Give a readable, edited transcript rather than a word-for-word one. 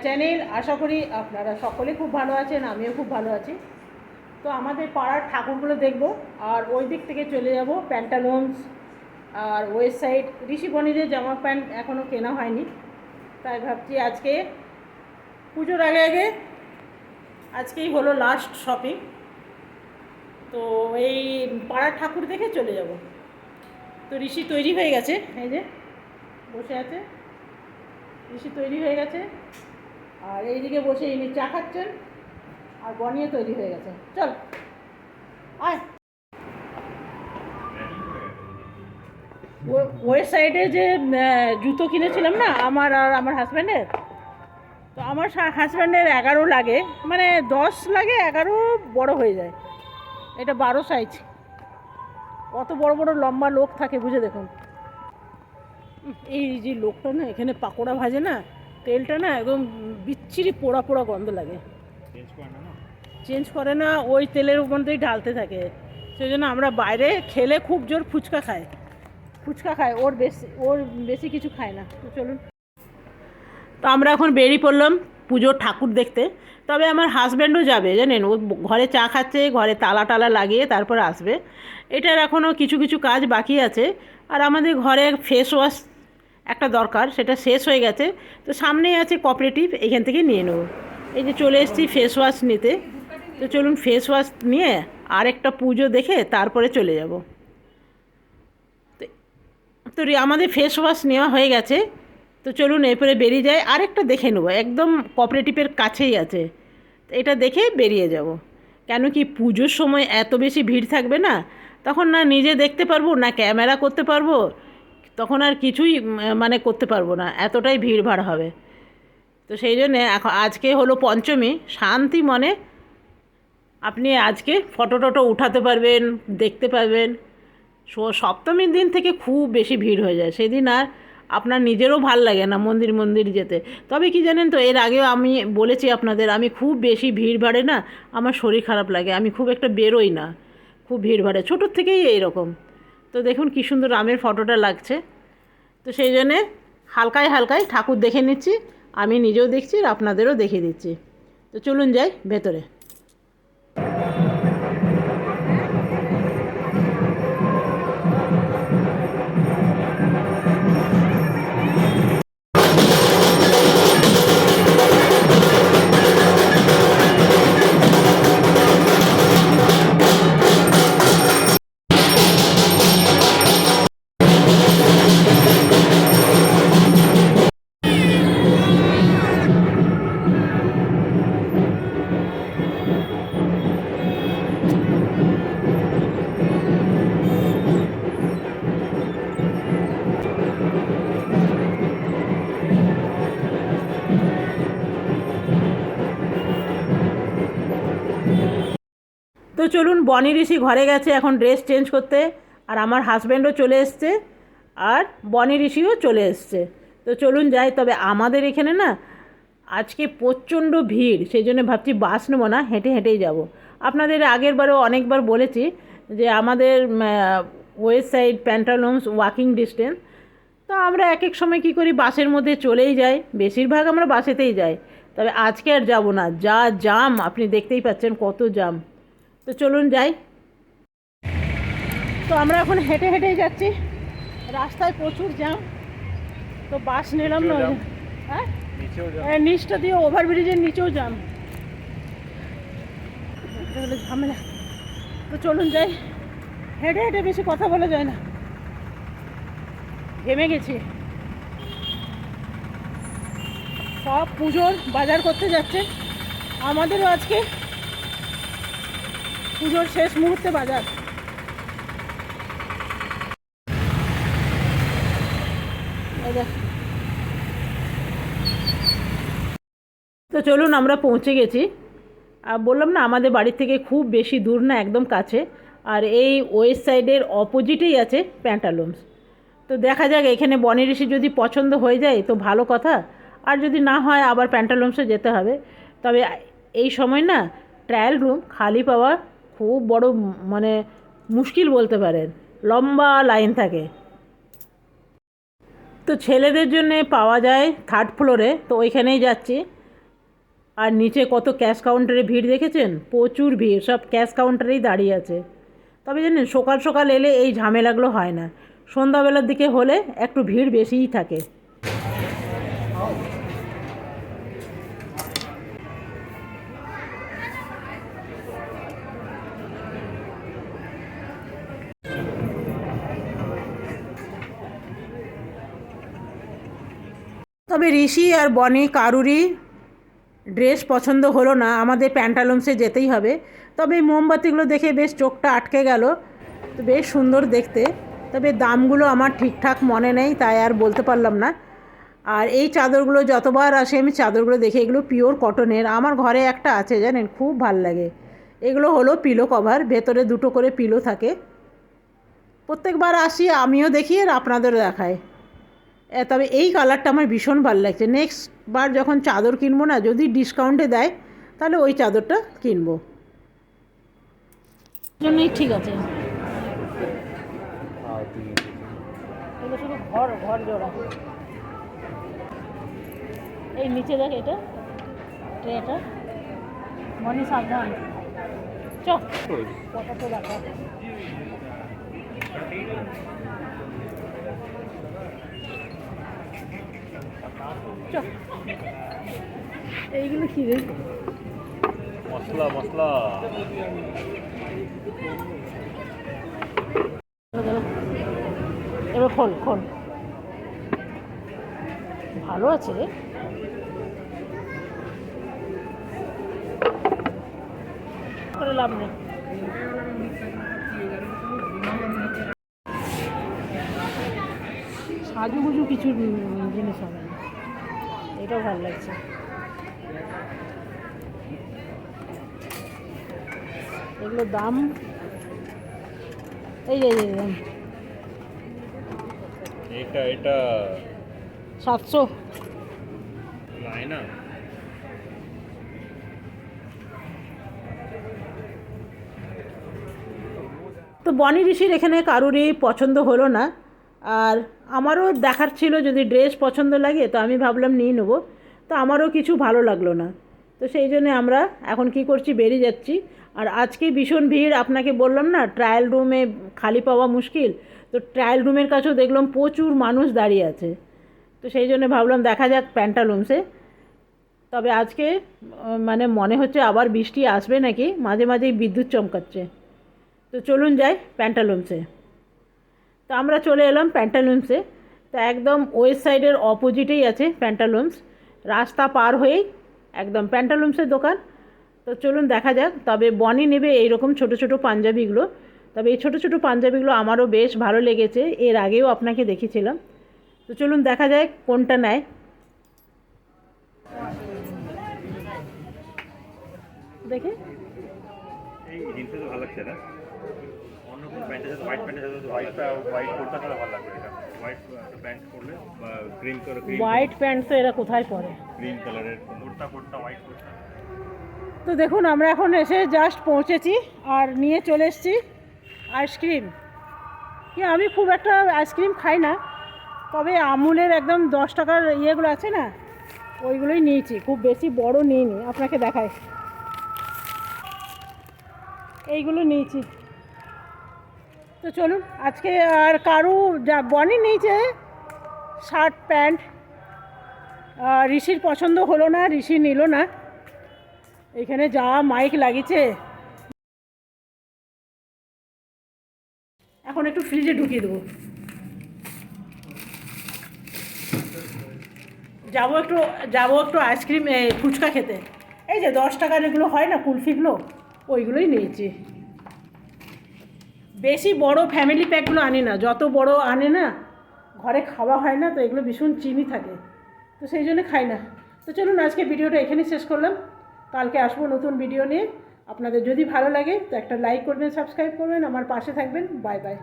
Channel. আশা করি আপনারা সকলে খুব ভালো আছেন, আমিও খুব ভালো আছি। তো আমাদের পাড়ার ঠাকুরগুলো দেখব, আর ওই দিক থেকে চলে যাব প্যান্টালুন্স আর ওয়েস্ট সাইড। ঋষিবনিদের জামা প্যান্ট এখনও কেনা হয়নি, তাই ভাবছি আজকে পুজোর আগে আগে আজকেই হলো লাস্ট শপিং। তো এই পাড়ার ঠাকুর দেখে চলে যাব। তো ঋষি তৈরি হয়ে গেছে, এই যে বসে আছে, ঋষি তৈরি হয়ে গেছে। আর এইদিকে বসে ইনি চা খাচ্ছেন, আর বনিও তৈরি হয়ে গেছে। চল আয়। ওয়েস্ট সাইডে যে জুতো কিনেছিলাম না আমার আর আমার হাজব্যান্ডের, তো আমার হাজব্যান্ডের 11 লাগে, মানে 10 লাগে, 11 বড় হয়ে যায়। এটা 12 সাইজ। কত বড় বড় লম্বা লোক থাকে বুঝে দেখুন। এই যে লোকটা না এখানে পাকোড়া ভাজে না, তেলটা না একদম বিচ্ছিরি পোড়া পোড়া গন্ধ লাগে। চেঞ্জ করে না, ওই তেলের মধ্যেই ঢালতে থাকে। সেই জন্য আমরা বাইরে খেলে খুব জোর ফুচকা খায়, ওর বেশি কিছু খায় না। তো চলুন, তো আমরা এখন বেরিয়ে পড়লাম পুজোর ঠাকুর দেখতে। তবে আমার হাজব্যান্ডও যাবে, জানেন, ও ঘরে চা খাচ্ছে, ঘরে তালা টালা লাগিয়ে তারপর আসবে। এটার এখনও কিছু কিছু কাজ বাকি আছে। আর আমাদের ঘরে ফেস ওয়াশ একটা দরকার, সেটা শেষ হয়ে গেছে। তো সামনেই আছে কোঅপারেটিভ, এখান থেকে নিয়ে নেব। এই যে চলে এসেছি ফেস ওয়াশ নিতে। তো চলুন ফেস ওয়াশ নিয়ে আরেকটা পুজো দেখে তারপরে চলে যাব। তো আমাদের ফেস ওয়াশ নেওয়া হয়ে গেছে। তো চলুন এরপরে বেরিয়ে যাই, আরেকটা দেখে নেবো, একদম কোঅপারেটিভের কাছেই আছে। এটা দেখে বেরিয়ে যাব। কেন কি পুজোর সময় এত বেশি ভিড় থাকবে না, তখন না নিজে দেখতে পারবো, না ক্যামেরা করতে পারবো, তখন আর কিছুই মানে করতে পারবো না, এতটাই ভিড়ভাড় হবে। তো সেই জন্যে আজকে হলো পঞ্চমী, শান্তি মনে আপনি আজকে ফটো টটো উঠাতে পারবেন, দেখতে পারবেন। সপ্তমীর দিন থেকে খুব বেশি ভিড় হয়ে যায়, সেদিন আর আপনার নিজেরও ভাল লাগে না মন্দির যেতে। তবে কি জানেন তো, এর আগেও আমি বলেছি আপনাদের, আমি খুব বেশি ভিড় ভাড়ে না আমার শরীর খারাপ লাগে, আমি খুব একটা বেরোই না, খুব ভিড় ভাড়ে, ছোটোর থেকেই এইরকম। তো দেখুন কী সুন্দর রামের ফটোটা লাগছে। তো সেই জন্যে হালকায় ঠাকুর দেখে নিচ্ছি, আমি নিজেও দেখছি আর আপনাদেরও দেখিয়ে দিচ্ছি। তো চলুন যাই ভেতরে। তো চলুন, বনি ঋষি ঘরে গেছে এখন ড্রেস চেঞ্জ করতে, আর আমার হাজব্যান্ডও চলে এসছে, আর বনি ঋষিও চলে এসছে। তো চলুন যাই। তবে আমাদের এখানে না আজকে প্রচণ্ড ভিড়, সেই জন্য ভাবছি বাস নেবো না, হেঁটে হেঁটেই যাব। আপনাদের আগের বারেও অনেকবার বলেছি যে আমাদের West side Pantaloons walking distance. তো আমরা এক এক সময় কী করি, বাসের মধ্যে চলেই যাই, বেশিরভাগ আমরা বাসেতেই যাই। তবে আজকে আর যাব না, যা জাম আপনি দেখতেই পাচ্ছেন, কত জাম। তো চলুন যাই। তো আমরা এখন হেঁটে হেঁটেই যাচ্ছি, রাস্তায় প্রচুর জ্যাম। তো বাস নিলাম না, হ্যাঁ নিচটা দিয়ে ওভারব্রিজের নিচেও জ্যাম, ঝামেলা। তো চলুন যাই, হেঁটে হেঁটে বেশি কথা বলা যায় না, ঘেমে গেছি। সব পুজোর বাজার করতে যাচ্ছে, আমাদেরও আজকে পুজোর শেষ মুহূর্তে বাজার। তো চলুন আমরা পৌঁছে গেছি। বললাম না আমাদের বাড়ি থেকে খুব বেশি দূর না, একদম কাছে। আর এই ওয়েস্ট সাইডের অপোজিটেই আছে প্যান্টালুন্স। তো দেখা যাক, এখানে বনি ঋষি যদি পছন্দ হয়ে যায় তো ভালো কথা, আর যদি না হয় আবার প্যান্টালুন্সে যেতে হবে। তবে এই সময় না ট্রায়াল রুম খালি পাওয়া খুব বড় মানে মুশকিল বলতে পারেন, লম্বা লাইন থাকে। তো ছেলেদের জন্যে পাওয়া যায় 3rd ফ্লোরে, তো ওইখানেই যাচ্ছি। আর নিচে কত ক্যাশ কাউন্টারে ভিড় দেখেছেন, প্রচুর ভিড়, সব ক্যাশ কাউন্টারেই দাঁড়িয়ে আছে। তবে জানেন সকাল সকাল এলে এই ঝামেলাগুলো হয় না, সন্ধ্যাবেলার দিকে হলে একটু ভিড় বেশিই থাকে। তবে ঋষি আর বনি কারুরই ড্রেস পছন্দ হলো না, আমাদের প্যান্টালুন্সে যেতেই হবে। তবে এই মোমবাতিগুলো দেখে বেশ চোখটা আটকে গেল, তো বেশ সুন্দর দেখতে। তবে দামগুলো আমার ঠিকঠাক মনে নেই, তাই আর বলতে পারলাম না। আর এই চাদরগুলো যতবার আসে আমি চাদরগুলো দেখি, এগুলো পিওর কটনের। আমার ঘরে একটা আছে জানেন, খুব ভাল লাগে। এগুলো হলো পিলো কভার, ভেতরে দুটো করে পিলো থাকে। প্রত্যেকবার আসি আমিও দেখি আর আপনাদেরও দেখাই। তবে এই কালারটা আমার ভীষণ ভালো লাগছে। নেক্সট বার যখন চাদর কিনবো না, যদি ডিসকাউন্টে দেয় তাহলে ওই চাদরটা কিনবো, জন্যই ঠিক আছে। এগুলো শুধু ঘর ঘর জোড়া। এই নিচে দেখ, এটা ট্রেটা মনি সাবধান, চল কত তো দেখা। এইগুলো কি রে? মশলা মশলা এবার খোল খোল, ভালো আছে রে। করে লাভ নেই। সাজুগুজু কিছু জিনিস হবে না, এটাও ভালো লাগছে। এগুলোর দাম এই যে এটা এটা 700। নাই না, তো বনি ঋষির এখানে কারুরই পছন্দ হলো না, আর আমারও দেখার ছিল যদি ড্রেস পছন্দ লাগে, তো আমি ভাবলাম নিয়ে নেবো। তো আমারও কিছু ভালো লাগলো না, তো সেই জন্যে আমরা এখন কি করছি, বেরিয়ে যাচ্ছি। আর আজকে ভীষণ ভিড়, আপনাকে বললাম না ট্রায়াল রুমে খালি পাওয়া মুশকিল, তো ট্রায়াল রুমের কাছেও দেখলাম প্রচুর মানুষ দাঁড়িয়ে আছে। তো সেই জন্য ভাবলাম দেখা যাক প্যান্টালুন্সে। তবে আজকে মানে মনে হচ্ছে আবার বৃষ্টি আসবে নাকি, মাঝে মাঝেই বিদ্যুৎ চমকাচ্ছে। তো চলুন যাই প্যান্টালুন্সে। তো আমরা চলে এলাম প্যান্টালুন্সে। তো একদম ওয়েস্ট সাইডের অপোজিটেই আছে প্যান্টালুন্স, রাস্তা পার হয়েই একদম প্যান্টালুন্সের দোকান। তো চলুন দেখা যাক। তবে বনি নেবে এইরকম ছোটো ছোটো পাঞ্জাবিগুলো। তবে এই ছোটো ছোটো পাঞ্জাবিগুলো আমারও বেশ ভালো লেগেছে, এর আগেও আপনাকে দেখিয়েছিলাম। তো চলুন দেখা যায় কোনটা নেয়। দেখে এই জিনিসটা তো ভালো লাগছে না, অন্য কোনো প্যান্টের সাথে হোয়াইট প্যান্টের সাথে হোয়াইট কোটটা তাহলে ভালো লাগবে। এটা হোয়াইট প্যান্ট পরলে বা ক্রিম কালার, হোয়াইট প্যান্ট তো এরা কোথায় পরে, ক্রিম কালারের কোটটা হোয়াইট কোটটা। তো দেখুন আমরা এখন এসে জাস্ট পৌঁছেছি আর নিয়ে চলে এসেছি আইসক্রিম। কি আমি খুব একটা আইসক্রিম খাই না, তবে আমুলের একদম 10 টাকার ইয়েগুলো আছে না, ওইগুলোই নিয়েছি, খুব বেশি বড় নিইনি। আপনাকে দেখাই, এইগুলো নিয়েছি। তো চলুন আজকে। আর কারু যা বনি নিয়েছে শার্ট প্যান্ট, ঋষির পছন্দ হলো না, ঋষি নিল না। এখানে যা মাইক লাগিয়েছে, এখন একটু ফ্রিজে ঢুকিয়ে দেবো। যাবো একটু আইসক্রিম ফুচকা খেতে। এই যে 10 টাকার এগুলো হয় না কুলফিগুলো, ওইগুলোই নিয়েছি। বেশি বড় ফ্যামিলি প্যাকগুলো আনি না, যত বড় আনে না ঘরে খাওয়া হয় না, তো এগুলো ভীষণ চিনি থাকে, তো সেই জন্য খাই না। তো চলুন আজকে ভিডিওটা এখানেই শেষ করলাম, কালকে আসবো নতুন ভিডিও নিয়ে। আপনাদের যদি ভালো লাগে তো একটা লাইক করবেন, সাবস্ক্রাইব করবেন, আমার পাশে থাকবেন। Bye bye.